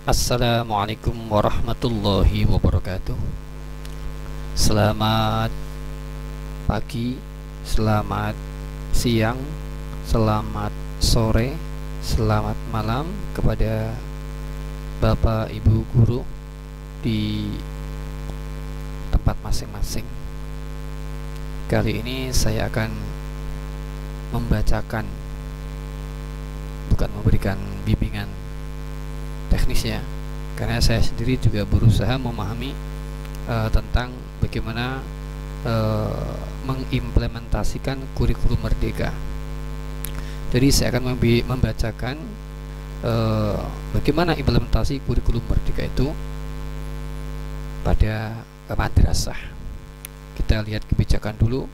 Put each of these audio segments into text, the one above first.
Assalamualaikum warahmatullahi wabarakatuh. Selamat pagi, selamat siang, selamat sore, selamat malam kepada Bapak Ibu guru di tempat masing-masing. Kali ini saya akan membacakan, bukan memberikan bimbingan teknis ya, karena saya sendiri juga berusaha memahami tentang bagaimana mengimplementasikan kurikulum merdeka. Jadi saya akan membacakan bagaimana implementasi kurikulum merdeka itu pada madrasah. Kita lihat kebijakan dulu.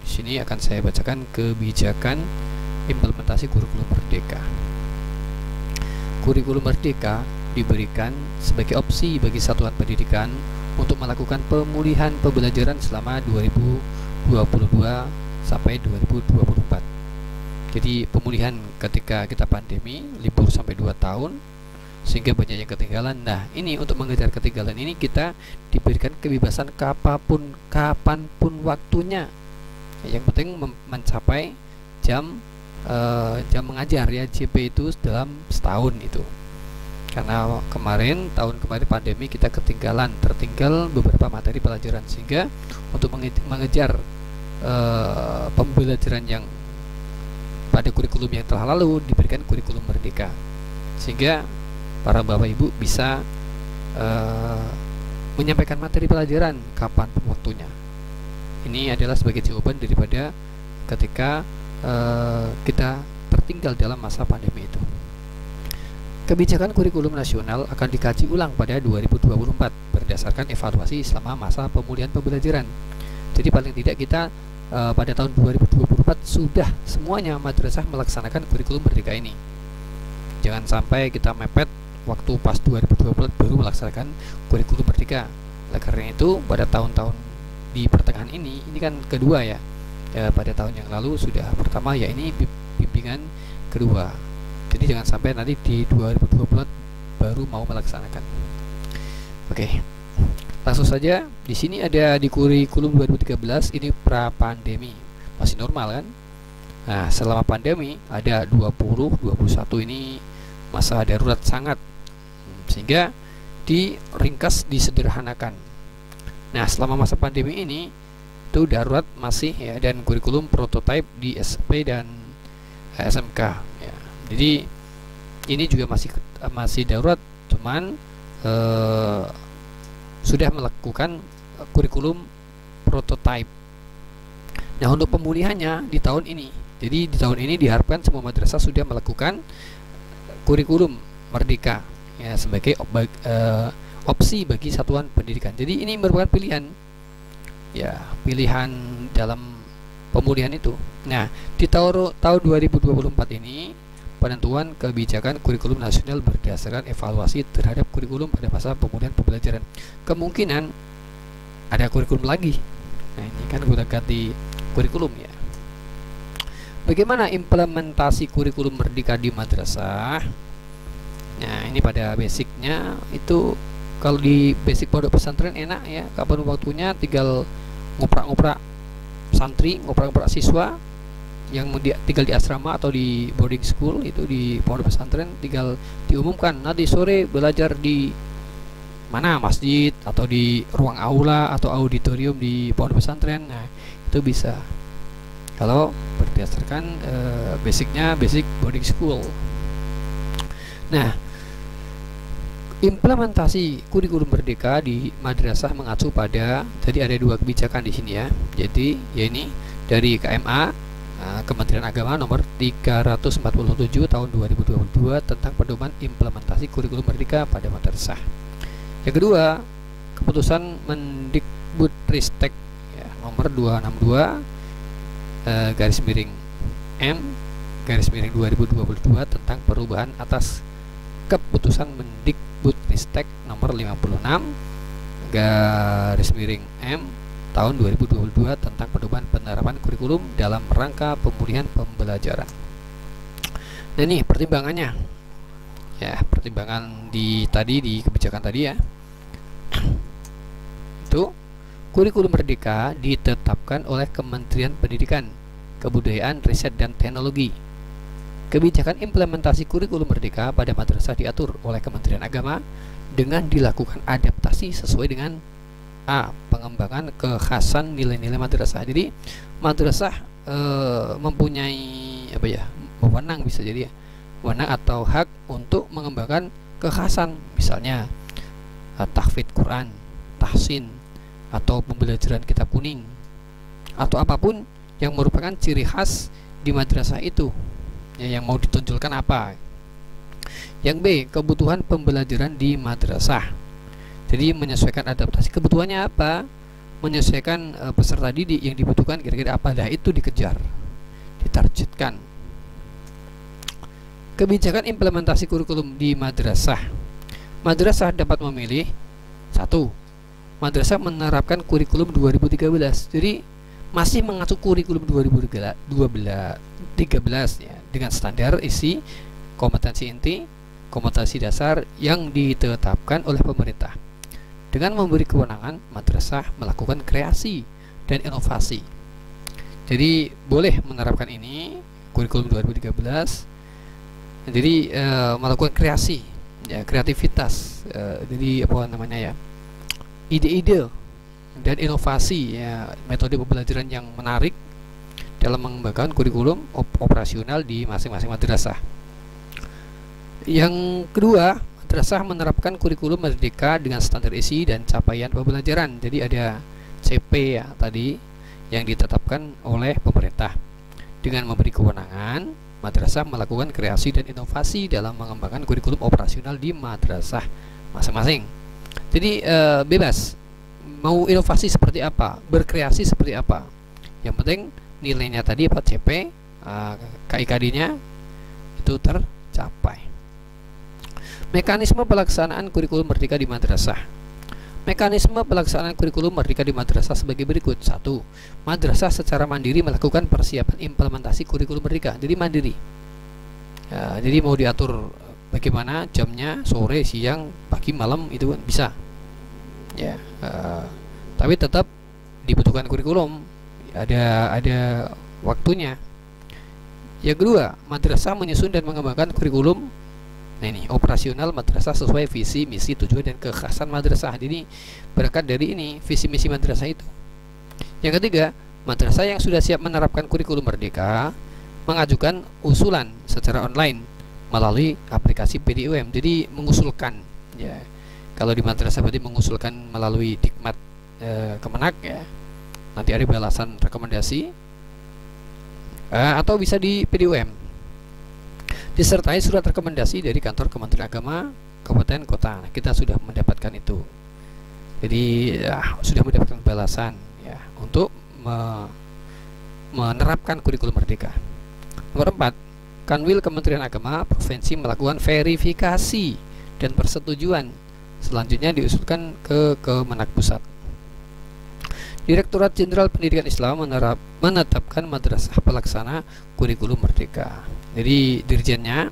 Di sini akan saya bacakan kebijakan implementasi kurikulum merdeka. Kurikulum merdeka diberikan sebagai opsi bagi satuan pendidikan untuk melakukan pemulihan pembelajaran selama 2022 sampai 2024. Jadi pemulihan ketika kita pandemi, libur sampai 2 tahun, sehingga banyak yang ketinggalan. Nah, ini untuk mengejar ketinggalan ini kita diberikan kebebasan kapanpun waktunya. Yang penting mencapai jam mengajar ya, JP itu dalam setahun itu. Karena tahun kemarin pandemi kita tertinggal beberapa materi pelajaran, sehingga untuk mengejar pembelajaran yang pada kurikulum yang telah lalu diberikan kurikulum merdeka, sehingga para bapak ibu bisa menyampaikan materi pelajaran kapan waktunya. Ini adalah sebagai jawaban daripada ketika kita tertinggal dalam masa pandemi itu. Kebijakan kurikulum nasional akan dikaji ulang pada 2024 berdasarkan evaluasi selama masa pemulihan pembelajaran. Jadi paling tidak kita pada tahun 2024 sudah semuanya madrasah melaksanakan kurikulum merdeka ini. Jangan sampai kita mepet waktu pas 2024 baru melaksanakan kurikulum merdeka. Nah, karena itu pada tahun-tahun di pertengahan ini kan kedua ya. Pada tahun yang lalu sudah pertama, ya ini bimbingan kedua. Jadi jangan sampai nanti di 2024 baru mau melaksanakan. Oke. Langsung saja, di sini ada di kurikulum 2013 ini pra pandemi. Masih normal kan? Nah, selama pandemi ada 21 ini masa darurat sangat. Sehingga diringkas, disederhanakan. Nah, selama masa pandemi ini itu darurat masih ya, dan kurikulum prototipe di SP dan SMK ya. Jadi ini juga masih darurat, cuman sudah melakukan kurikulum prototipe. Nah, untuk pemulihannya di tahun ini, jadi di tahun ini diharapkan semua madrasah sudah melakukan kurikulum merdeka ya, sebagai opsi bagi satuan pendidikan. Jadi ini merupakan pilihan ya, pilihan dalam pemulihan itu. Nah, di tahun 2024 ini penentuan kebijakan kurikulum nasional berdasarkan evaluasi terhadap kurikulum pada masa pemulihan pembelajaran. Kemungkinan ada kurikulum lagi. Nah, ini kan udah ganti kurikulum ya. Bagaimana implementasi kurikulum merdeka di madrasah? Nah, ini pada basicnya itu, kalau di basic pondok pesantren enak ya, kapan waktunya tinggal ngoprak-ngoprak santri, ngoprak-ngoprak siswa yang tinggal di asrama atau di boarding school, itu di pondok pesantren tinggal diumumkan nanti sore belajar di mana, masjid atau di ruang aula atau auditorium di pondok pesantren. Nah, itu bisa kalau berdasarkan basicnya basic boarding school. Nah, implementasi kurikulum merdeka di madrasah mengacu pada, jadi ada dua kebijakan di sini ya. Jadi ya ini dari KMA, Kementerian Agama nomor 347 tahun 2022 tentang pedoman implementasi kurikulum merdeka pada madrasah. Yang kedua, keputusan Mendikbudristek ya, nomor 262 /M/2022 tentang perubahan atas keputusan Mendikbudristek nomor 56/M tahun 2022 tentang pedoman penerapan kurikulum dalam rangka pemulihan pembelajaran. Nah, ini pertimbangannya Ya, pertimbangan di kebijakan tadi ya. Itu kurikulum merdeka ditetapkan oleh Kementerian Pendidikan, Kebudayaan, Riset dan Teknologi. Kebijakan implementasi kurikulum merdeka pada madrasah diatur oleh Kementerian Agama dengan dilakukan adaptasi sesuai dengan A. Pengembangan kekhasan nilai-nilai madrasah. Jadi madrasah mempunyai wewenang, bisa jadi ya, wewenang atau hak untuk mengembangkan kekhasan, misalnya tahfidz Quran, tahsin, atau pembelajaran kitab kuning, atau apapun yang merupakan ciri khas di madrasah itu ya, yang mau ditonjolkan apa. Yang B, kebutuhan pembelajaran di madrasah. Jadi menyesuaikan adaptasi kebutuhannya apa, menyesuaikan peserta didik yang dibutuhkan kira-kira apa, dah itu dikejar, ditargetkan. Kebijakan implementasi kurikulum di madrasah. Madrasah dapat memilih 1. Madrasah menerapkan kurikulum 2013. Jadi masih mengacu kurikulum 2013 ya, dengan standar isi, kompetensi inti, kompetensi dasar yang ditetapkan oleh pemerintah. Dengan memberi kewenangan madrasah melakukan kreasi dan inovasi. Jadi boleh menerapkan ini kurikulum 2013. Jadi melakukan kreasi ya, kreativitas, jadi apa namanya ya, ide-ide dan inovasi ya, metode pembelajaran yang menarik dalam mengembangkan kurikulum operasional di masing-masing madrasah. Yang kedua, madrasah menerapkan kurikulum merdeka dengan standar isi dan capaian pembelajaran. Jadi ada CP ya tadi yang ditetapkan oleh pemerintah. Dengan memberi kewenangan, madrasah melakukan kreasi dan inovasi dalam mengembangkan kurikulum operasional di madrasah masing-masing. Jadi bebas mau inovasi seperti apa, berkreasi seperti apa. Yang penting nilainya tadi apa, CP, KIKD-nya itu tercapai. Mekanisme pelaksanaan kurikulum merdeka di madrasah. Mekanisme pelaksanaan kurikulum merdeka di madrasah sebagai berikut. 1. Madrasah secara mandiri melakukan persiapan implementasi kurikulum merdeka. Jadi mandiri ya, jadi mau diatur bagaimana jamnya, sore, siang, pagi, malam, itu bisa ya, tapi tetap dibutuhkan kurikulum, ada waktunya. Yang kedua, madrasah menyusun dan mengembangkan kurikulum operasional madrasah sesuai visi, misi, tujuan dan kekhasan madrasah. Jadi berangkat dari ini visi misi madrasah itu. Yang ketiga, madrasah yang sudah siap menerapkan kurikulum merdeka mengajukan usulan secara online melalui aplikasi PDUM. Jadi mengusulkan ya. Kalau di madrasah berarti mengusulkan melalui Dikmat Kemenak ya. Nanti ada balasan rekomendasi, atau bisa di PDUM. Disertai surat rekomendasi dari kantor Kementerian Agama Kabupaten Kota. Nah, kita sudah mendapatkan itu. Jadi sudah mendapatkan balasan ya untuk menerapkan kurikulum merdeka. Nomor 4, Kanwil Kementerian Agama Provinsi melakukan verifikasi dan persetujuan. Selanjutnya diusulkan ke Kemenak Pusat. Direktorat Jenderal Pendidikan Islam menetapkan madrasah pelaksana kurikulum merdeka. Jadi dirjennya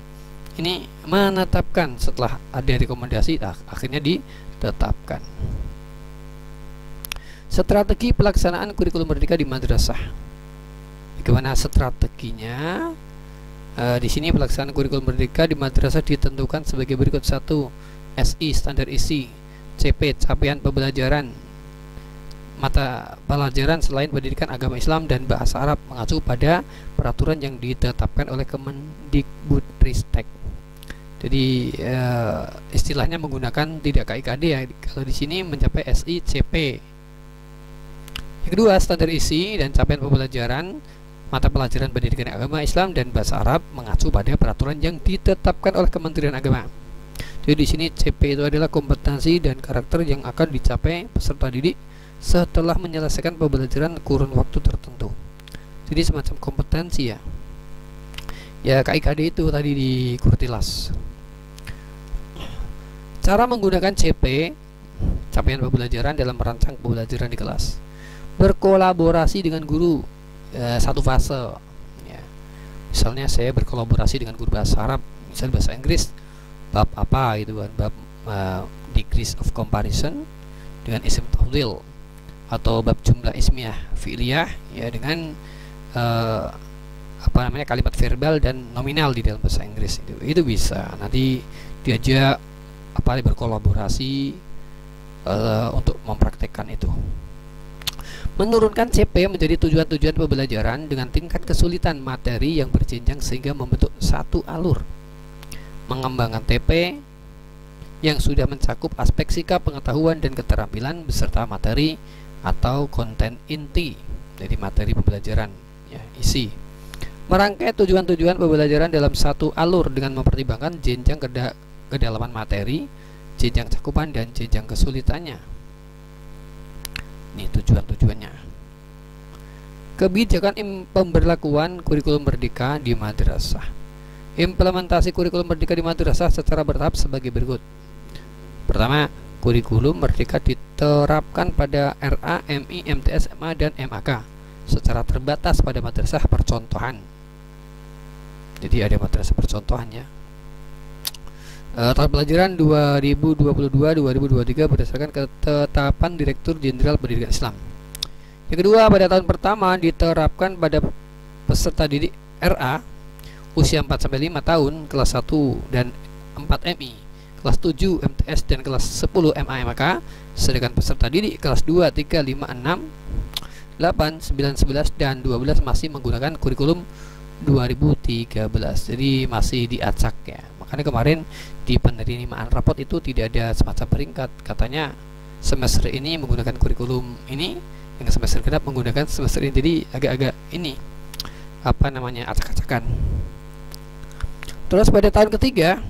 ini menetapkan setelah ada rekomendasi, akhirnya ditetapkan. Strategi pelaksanaan kurikulum merdeka di madrasah. Bagaimana strateginya? Di sini pelaksanaan kurikulum merdeka di madrasah ditentukan sebagai berikut. 1. SI, standar isi. CP, capaian pembelajaran mata pelajaran selain pendidikan agama Islam dan bahasa Arab mengacu pada peraturan yang ditetapkan oleh Kemendikbudristek. Jadi istilahnya menggunakan tidak KIKD ya. Kalau di sini mencapai SI, CP. Yang kedua, standar isi dan capaian pembelajaran mata pelajaran pendidikan agama Islam dan bahasa Arab mengacu pada peraturan yang ditetapkan oleh Kementerian Agama. Jadi di sini CP itu adalah kompetensi dan karakter yang akan dicapai peserta didik setelah menyelesaikan pembelajaran kurun waktu tertentu. Jadi semacam kompetensi ya. Ya KIKD itu tadi di Kurtilas. Cara menggunakan CP, capaian pembelajaran dalam merancang pembelajaran di kelas. Berkolaborasi dengan guru, satu fase ya. Misalnya saya berkolaborasi dengan guru bahasa Arab, misalnya bahasa Inggris, bab apa gitu kan, bab degrees of comparison dengan isim tafdhil, atau bab jumlah ismiyah fi'liyah ya dengan kalimat verbal dan nominal di dalam bahasa Inggris. Itu bisa nanti diajak berkolaborasi untuk mempraktekkan itu. Menurunkan CP menjadi tujuan-tujuan pembelajaran dengan tingkat kesulitan materi yang berjenjang sehingga membentuk satu alur. Mengembangkan TP yang sudah mencakup aspek sikap, pengetahuan, dan keterampilan beserta materi atau konten inti dari materi pembelajaran ya, isi. Merangkai tujuan-tujuan pembelajaran dalam satu alur dengan mempertimbangkan jenjang kedalaman materi, jenjang cakupan, dan jenjang kesulitannya. Ini tujuan-tujuannya. Kebijakan pemberlakuan kurikulum merdeka di madrasah. Implementasi kurikulum merdeka di madrasah secara bertahap sebagai berikut. Pertama, kurikulum merdeka diterapkan pada RA, MI, MTS, MA, dan MAK secara terbatas pada madrasah percontohan. Jadi ada madrasah percontohannya. Tahun pelajaran 2022-2023 berdasarkan ketetapan Direktur Jenderal Pendidikan Islam. Yang kedua, pada tahun pertama diterapkan pada peserta didik RA usia 4-5 tahun kelas 1 dan 4 MI, kelas 7 MTS dan kelas 10 MA MAK, sedangkan peserta didik kelas 2, 3, 5, 6, 8, 9, 11 dan 12 masih menggunakan kurikulum 2013. Jadi masih diacak ya. Makanya kemarin di penerimaan rapot itu tidak ada semacam peringkat. Katanya semester ini menggunakan kurikulum ini, yang semester genap menggunakan semester ini. Jadi agak-agak ini acak-acakan. Terus pada tahun ketiga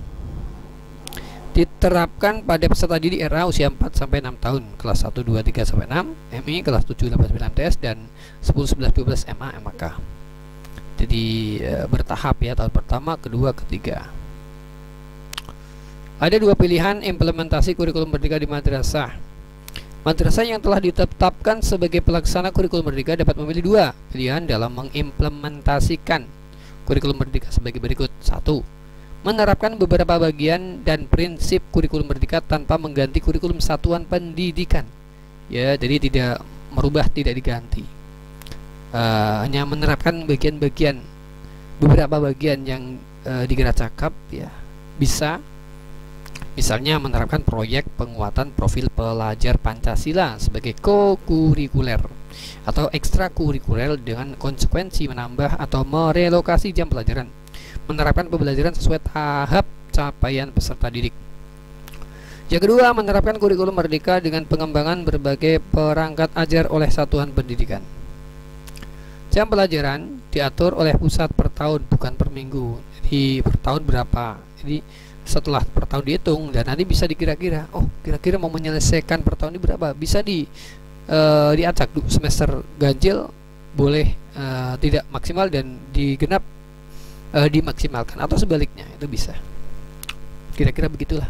diterapkan pada peserta didik RA usia 4-6 tahun kelas 1, 2, 3 sampai 6, MI kelas 7, 8, 9 MTS dan 10, 11, 12 MA MAK. Jadi bertahap ya, tahun pertama, kedua, ketiga. Ada dua pilihan implementasi kurikulum merdeka di madrasah. Madrasah yang telah ditetapkan sebagai pelaksana kurikulum merdeka dapat memilih dua pilihan dalam mengimplementasikan kurikulum merdeka sebagai berikut. 1. Menerapkan beberapa bagian dan prinsip kurikulum merdeka tanpa mengganti kurikulum satuan pendidikan. Ya, jadi tidak merubah, tidak diganti. Hanya menerapkan bagian-bagian, beberapa bagian yang digeracakap ya, bisa. Misalnya menerapkan proyek penguatan profil pelajar Pancasila sebagai co-kurikuler atau ekstrakurikuler dengan konsekuensi menambah atau merelokasi jam pelajaran. Menerapkan pembelajaran sesuai tahap capaian peserta didik. Yang kedua, menerapkan kurikulum merdeka dengan pengembangan berbagai perangkat ajar oleh satuan pendidikan. Jam pelajaran diatur oleh pusat per tahun, bukan per minggu. Jadi per tahun berapa. Jadi setelah per tahun dihitung dan nanti bisa dikira-kira, oh kira-kira mau menyelesaikan per tahun ini berapa. Bisa diacak semester ganjil boleh tidak maksimal dan digenap dimaksimalkan, atau sebaliknya, itu bisa. Kira-kira begitulah.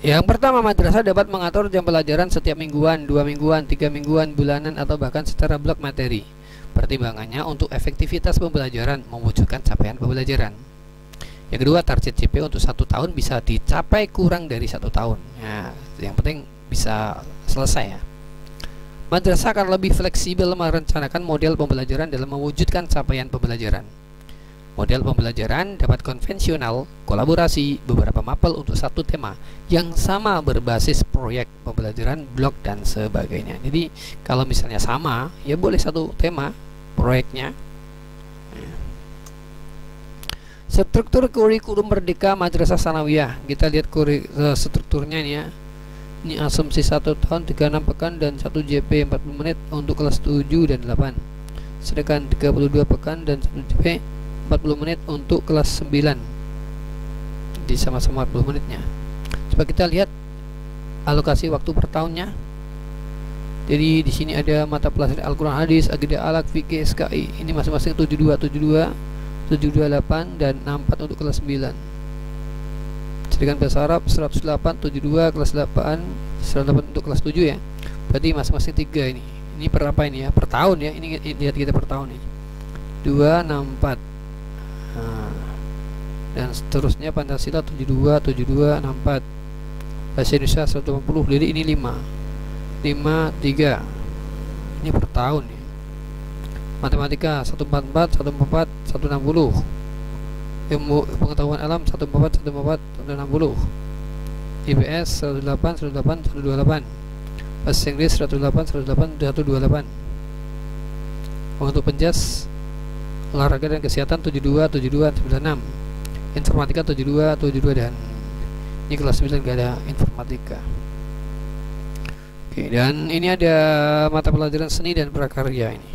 Yang pertama, madrasah dapat mengatur jam pelajaran setiap mingguan, 2 mingguan, 3 mingguan, bulanan, atau bahkan secara blok materi. Pertimbangannya untuk efektivitas pembelajaran, mewujudkan capaian pembelajaran. Yang kedua, target CP untuk 1 tahun bisa dicapai kurang dari 1 tahun. Ya, yang penting bisa selesai ya. Madrasah akan lebih fleksibel merencanakan model pembelajaran dalam mewujudkan capaian pembelajaran. Model pembelajaran dapat konvensional, kolaborasi, beberapa mapel untuk satu tema yang sama berbasis proyek pembelajaran, blok, dan sebagainya. Jadi kalau misalnya sama, ya boleh satu tema proyeknya. Struktur kurikulum merdeka madrasah sanawiyah. Kita lihat strukturnya ini ya. Ini asumsi 1 tahun 36 pekan dan 1 JP 40 menit untuk kelas 7 dan 8. Sedangkan 32 pekan dan 1 JP 40 menit untuk kelas 9. Jadi sama-sama 40 menitnya. Coba kita lihat alokasi waktu per tahunnya. Jadi di sini ada mata pelajaran Al-Qur'an, hadis, akidah, alaq, fikih, SKI. Ini masing-masing 72, 728 dan 64 untuk kelas 9. Sedangkan bahasa Arab 108, 72 kelas 8, 108 untuk kelas 7 ya. Berarti masing-masing 3 ini. Ini per apa ini ya? Per tahun ya. Ini lihat kita per tahun ini. 2, 64. Dan dan seterusnya. Pancasila 72, 72, 64. Bahasa Indonesia 150. Jadi ini 5, 3. Ini per tahun ya. Matematika 144, 144, 160. Ilmu pengetahuan alam 144, 144, 160. IPS 108, 108, 128. Bahasa Inggris 108, 108, 128. Untuk penjas olahraga dan kesehatan 72, 72, 96. Informatika 72, 72, dan ini kelas 9 gak ada informatika. Oke, dan ini ada mata pelajaran seni dan prakarya ini.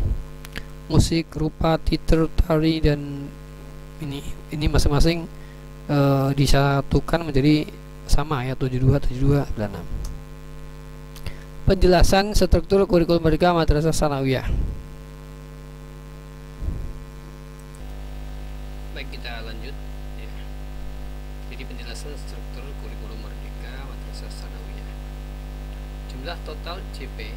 Musik, rupa, teater, tari, dan ini masing-masing disatukan menjadi sama ya, 72, 72, 96. Penjelasan struktur kurikulum Merdeka Madrasah Tsanawiyah. Baik, kita lanjut ya. Jadi penjelasan struktur kurikulum Merdeka Madrasah Tsanawiyah. Jumlah total CP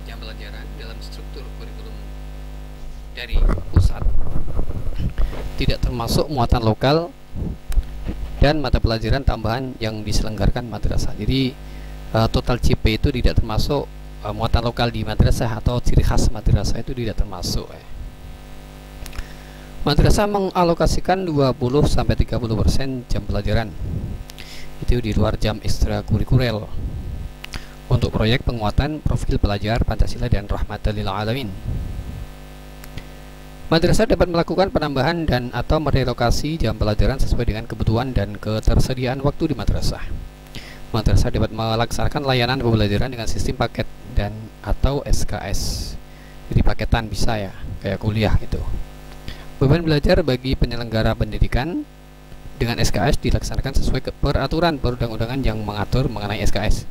jam pelajaran dalam struktur kurikulum dari pusat tidak termasuk muatan lokal dan mata pelajaran tambahan yang diselenggarakan madrasah. Jadi total CP itu tidak termasuk muatan lokal di madrasah atau ciri khas madrasah itu tidak termasuk ya. Madrasah mengalokasikan 20-30% jam pelajaran itu di luar jam ekstrakurikuler untuk proyek penguatan profil pelajar Pancasila dan rahmatan lil alamin. Madrasah dapat melakukan penambahan dan atau merelokasi jam pelajaran sesuai dengan kebutuhan dan ketersediaan waktu di madrasah. Madrasah dapat melaksanakan layanan pembelajaran dengan sistem paket dan atau SKS. Jadi paketan bisa ya, kayak kuliah gitu. Beban belajar bagi penyelenggara pendidikan dengan SKS dilaksanakan sesuai peraturan perundang-undangan yang mengatur mengenai SKS.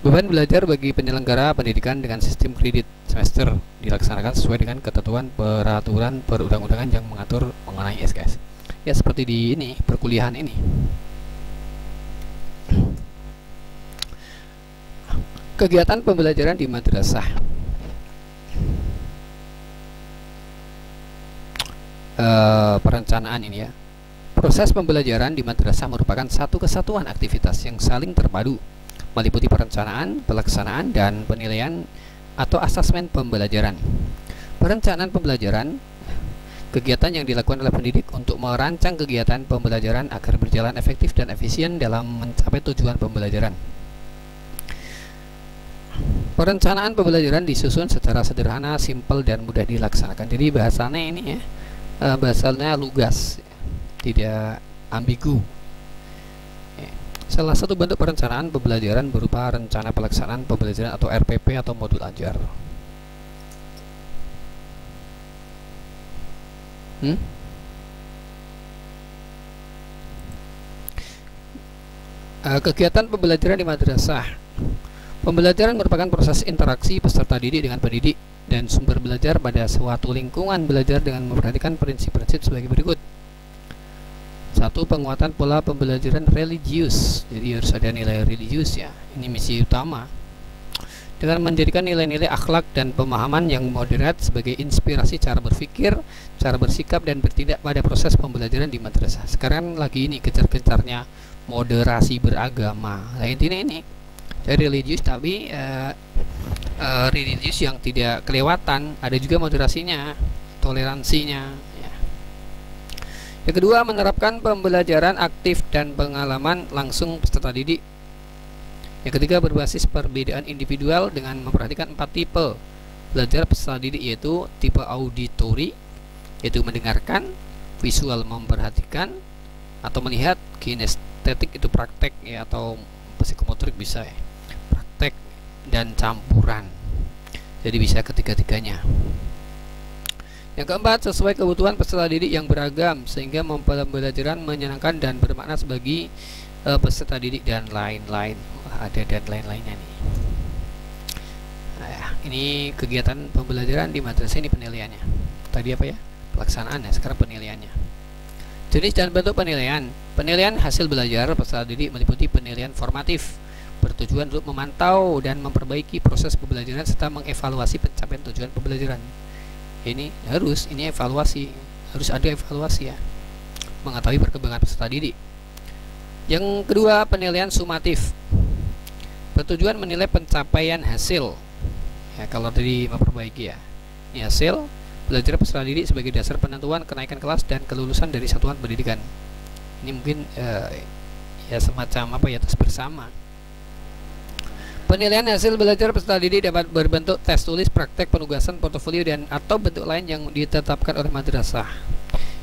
Beban belajar bagi penyelenggara pendidikan dengan sistem kredit semester dilaksanakan sesuai dengan ketentuan peraturan perundang-undangan yang mengatur mengenai SKS. Ya seperti di ini perkuliahan ini. Kegiatan pembelajaran di madrasah. Perencanaan ini ya. Proses pembelajaran di madrasah merupakan satu kesatuan aktivitas yang saling terpadu, meliputi perencanaan, pelaksanaan, dan penilaian atau asesmen pembelajaran. Perencanaan pembelajaran, kegiatan yang dilakukan oleh pendidik untuk merancang kegiatan pembelajaran agar berjalan efektif dan efisien dalam mencapai tujuan pembelajaran. Perencanaan pembelajaran disusun secara sederhana, simpel, dan mudah dilaksanakan. Jadi bahasanya ini ya, bahasanya lugas, tidak ambigu. Salah satu bentuk perencanaan pembelajaran berupa rencana pelaksanaan pembelajaran atau RPP atau modul ajar. Kegiatan pembelajaran di madrasah. Pembelajaran merupakan proses interaksi peserta didik dengan pendidik dan sumber belajar pada suatu lingkungan belajar dengan memperhatikan prinsip-prinsip sebagai berikut. 1. Penguatan pola pembelajaran religius. Jadi harus ada nilai religius ya. Ini misi utama. Dengan menjadikan nilai-nilai akhlak dan pemahaman yang moderat sebagai inspirasi cara berpikir, cara bersikap, dan bertindak pada proses pembelajaran di madrasah. Sekarang lagi ini kejar-kejarnya moderasi beragama. Nah intinya ini dari religius, tapi religius yang tidak kelewatan, ada juga moderasinya, toleransinya ya. Yang kedua, menerapkan pembelajaran aktif dan pengalaman langsung peserta didik. Yang ketiga, berbasis perbedaan individual dengan memperhatikan 4 tipe belajar peserta didik, yaitu tipe auditori, yaitu mendengarkan, visual memperhatikan atau melihat, kinestetik itu praktek ya, atau psikomotorik bisa ya, praktek, dan campuran. Jadi bisa ketiga-tiganya. Yang keempat, sesuai kebutuhan peserta didik yang beragam sehingga pembelajaran menyenangkan dan bermakna bagi peserta didik dan lain-lain. Ada dan lain-lainnya nih. Nah, ini kegiatan pembelajaran di madrasah, ini penilaiannya. Tadi apa ya? Pelaksanaan ya, sekarang penilaiannya. Jenis dan bentuk penilaian. Penilaian hasil belajar peserta didik meliputi penilaian formatif, bertujuan untuk memantau dan memperbaiki proses pembelajaran serta mengevaluasi pencapaian tujuan pembelajaran. Ini evaluasi, harus ada evaluasi ya. mengetahui perkembangan peserta didik. Yang kedua, penilaian sumatif, bertujuan menilai pencapaian hasil. Ya, kalau tadi memperbaiki ya, ini hasil belajar peserta didik sebagai dasar penentuan kenaikan kelas dan kelulusan dari satuan pendidikan. Ini mungkin ya semacam apa ya, tes bersama. Penilaian hasil belajar peserta didik dapat berbentuk tes tulis, praktek, penugasan, portofolio, dan atau bentuk lain yang ditetapkan oleh madrasah.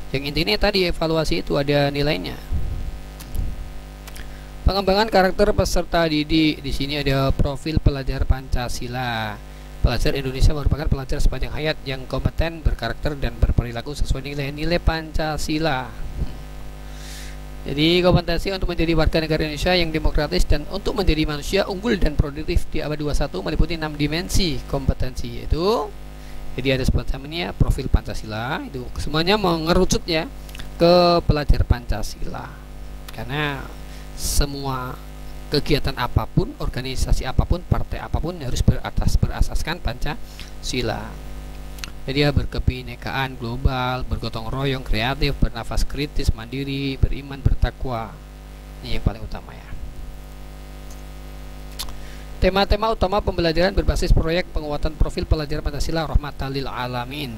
Yang intinya tadi evaluasi itu ada nilainya. Pengembangan karakter peserta didik, di sini ada profil pelajar Pancasila. Pelajar Indonesia merupakan pelajar sepanjang hayat yang kompeten, berkarakter, dan berperilaku sesuai nilai-nilai Pancasila. Jadi kompetensi untuk menjadi warga negara Indonesia yang demokratis dan untuk menjadi manusia unggul dan produktif di abad 21 meliputi 6 dimensi kompetensi, yaitu jadi ada semacam ini ya, profil Pancasila, itu semuanya mengerucut ya ke pelajar Pancasila. Karena semua kegiatan apapun, organisasi apapun, partai apapun harus berasaskan Pancasila. Jadi ya berkebinekaan global, bergotong royong, kreatif, bernafas kritis, mandiri, beriman, bertakwa. Ini yang paling utama ya. Tema-tema utama pembelajaran berbasis proyek penguatan profil pelajar Pancasila rahmatan lil alamin.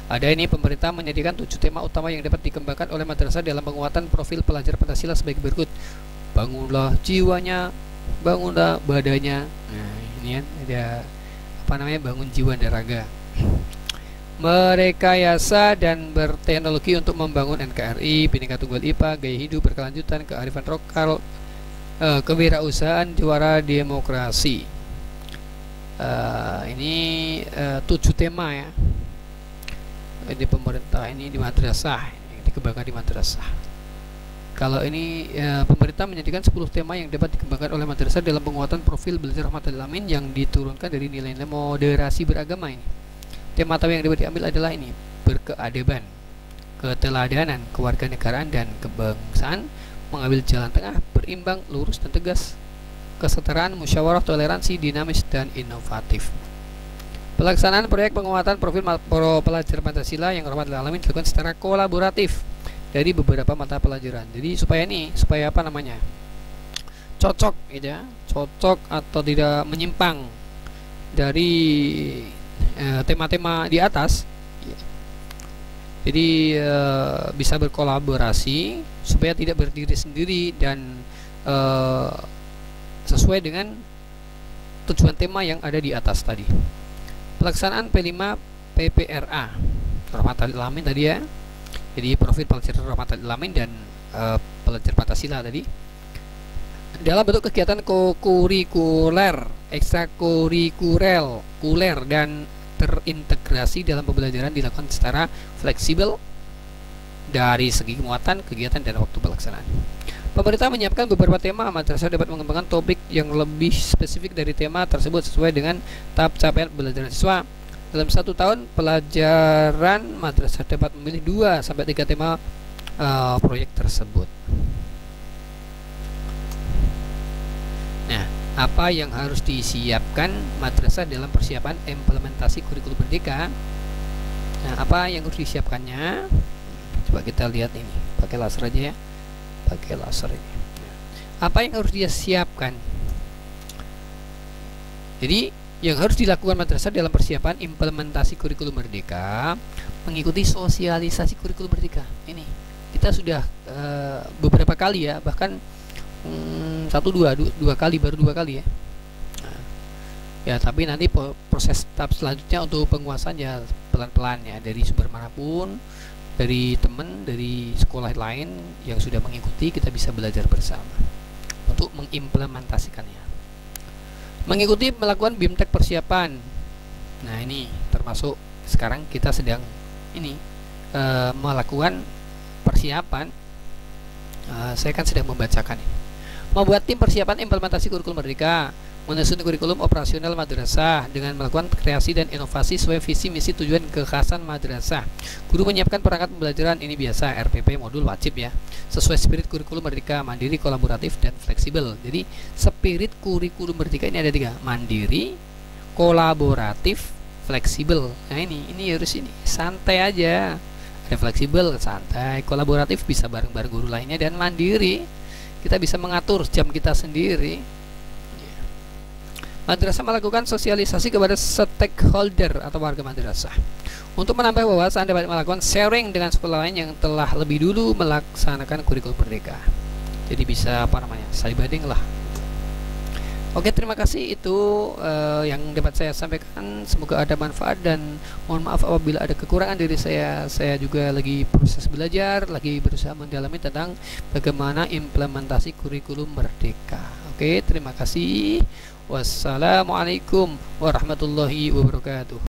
Ada ini, pemerintah menyediakan 7 tema utama yang dapat dikembangkan oleh madrasah dalam penguatan profil pelajar Pancasila sebagai berikut. Bangunlah jiwanya, bangunlah badannya. Nah, ini kan ada apa namanya, bangun jiwa dan raga. Merekayasa dan berteknologi untuk membangun NKRI, Bhinneka Tunggal Ika, gaya hidup berkelanjutan, kearifan lokal, kewirausahaan, juara demokrasi. Ini 7 tema ya. Di pemerintah, ini di madrasah, yang dikembangkan di madrasah. Kalau ini pemerintah menyediakan 10 tema yang dapat dikembangkan oleh madrasah dalam penguatan profil belajar rahmatul alamin yang diturunkan dari nilai-nilai moderasi beragama ini. Tema yang dapat diambil adalah ini: berkeadaban, keteladanan, kewarganegaraan, dan kebangsaan, mengambil jalan tengah, berimbang, lurus, dan tegas, kesetaraan, musyawarah, toleransi, dinamis, dan inovatif. Pelaksanaan proyek penguatan profil pelajar Pancasila yang rahmatul alamin dilakukan secara kolaboratif dari beberapa mata pelajaran. Jadi supaya apa namanya, cocok gitu ya, cocok atau tidak menyimpang dari tema-tema di atas. Jadi bisa berkolaborasi supaya tidak berdiri sendiri dan sesuai dengan tujuan tema yang ada di atas tadi. Pelaksanaan P5 PPRA rahmatul alamin tadi ya. Jadi profil pelajar rahmatul alamin dan pelajar Pancasila tadi dalam bentuk kegiatan kokurikuler, ekstrakurikuler, dan terintegrasi dalam pembelajaran dilakukan secara fleksibel dari segi muatan, kegiatan, dan waktu pelaksanaan. Pemerintah menyiapkan beberapa tema. Madrasah dapat mengembangkan topik yang lebih spesifik dari tema tersebut sesuai dengan tahap capaian pembelajaran siswa. Dalam 1 tahun pelajaran, madrasah dapat memilih 2-3 tema proyek tersebut. Nah, apa yang harus disiapkan madrasah dalam persiapan implementasi kurikulum merdeka? Nah, apa yang harus disiapkannya? Coba kita lihat ini, pakai laser aja ya, pakai laser ini. Apa yang harus dia siapkan? Jadi yang harus dilakukan madrasah dalam persiapan implementasi kurikulum merdeka, mengikuti sosialisasi kurikulum merdeka. Ini kita sudah beberapa kali ya, bahkan dua kali, baru 2 kali ya. Nah, ya tapi nanti proses tahap selanjutnya untuk penguasaan ya pelan-pelan ya, dari sumber manapun, dari teman, dari sekolah lain yang sudah mengikuti, kita bisa belajar bersama untuk mengimplementasikannya. Mengikuti melakukan BIMTEK persiapan. Nah ini termasuk sekarang kita sedang ini melakukan persiapan. Saya kan sedang membacakan ini. Membuat tim persiapan implementasi kurikulum merdeka, menyusun kurikulum operasional madrasah dengan melakukan kreasi dan inovasi sesuai visi misi tujuan kekhasan madrasah. Guru menyiapkan perangkat pembelajaran, ini biasa RPP modul wajib ya, sesuai spirit kurikulum merdeka, mandiri, kolaboratif, dan fleksibel. Jadi spirit kurikulum merdeka ini ada 3: mandiri, kolaboratif, fleksibel. Nah ini harus ini santai aja, Ada fleksibel, santai, kolaboratif, bisa bareng-bareng guru lainnya, dan mandiri. Kita bisa mengatur jam kita sendiri. Madrasah melakukan sosialisasi kepada stakeholder atau warga madrasah untuk menambah wawasan, dapat melakukan sharing dengan sekolah lain yang telah lebih dulu melaksanakan kurikulum merdeka. Jadi bisa saling banding lah. Oke, terima kasih, itu yang dapat saya sampaikan. Semoga ada manfaat, dan mohon maaf apabila ada kekurangan dari saya. Saya juga lagi proses belajar, lagi berusaha mendalami tentang bagaimana implementasi kurikulum merdeka. Oke, terima kasih. Wassalamualaikum warahmatullahi wabarakatuh.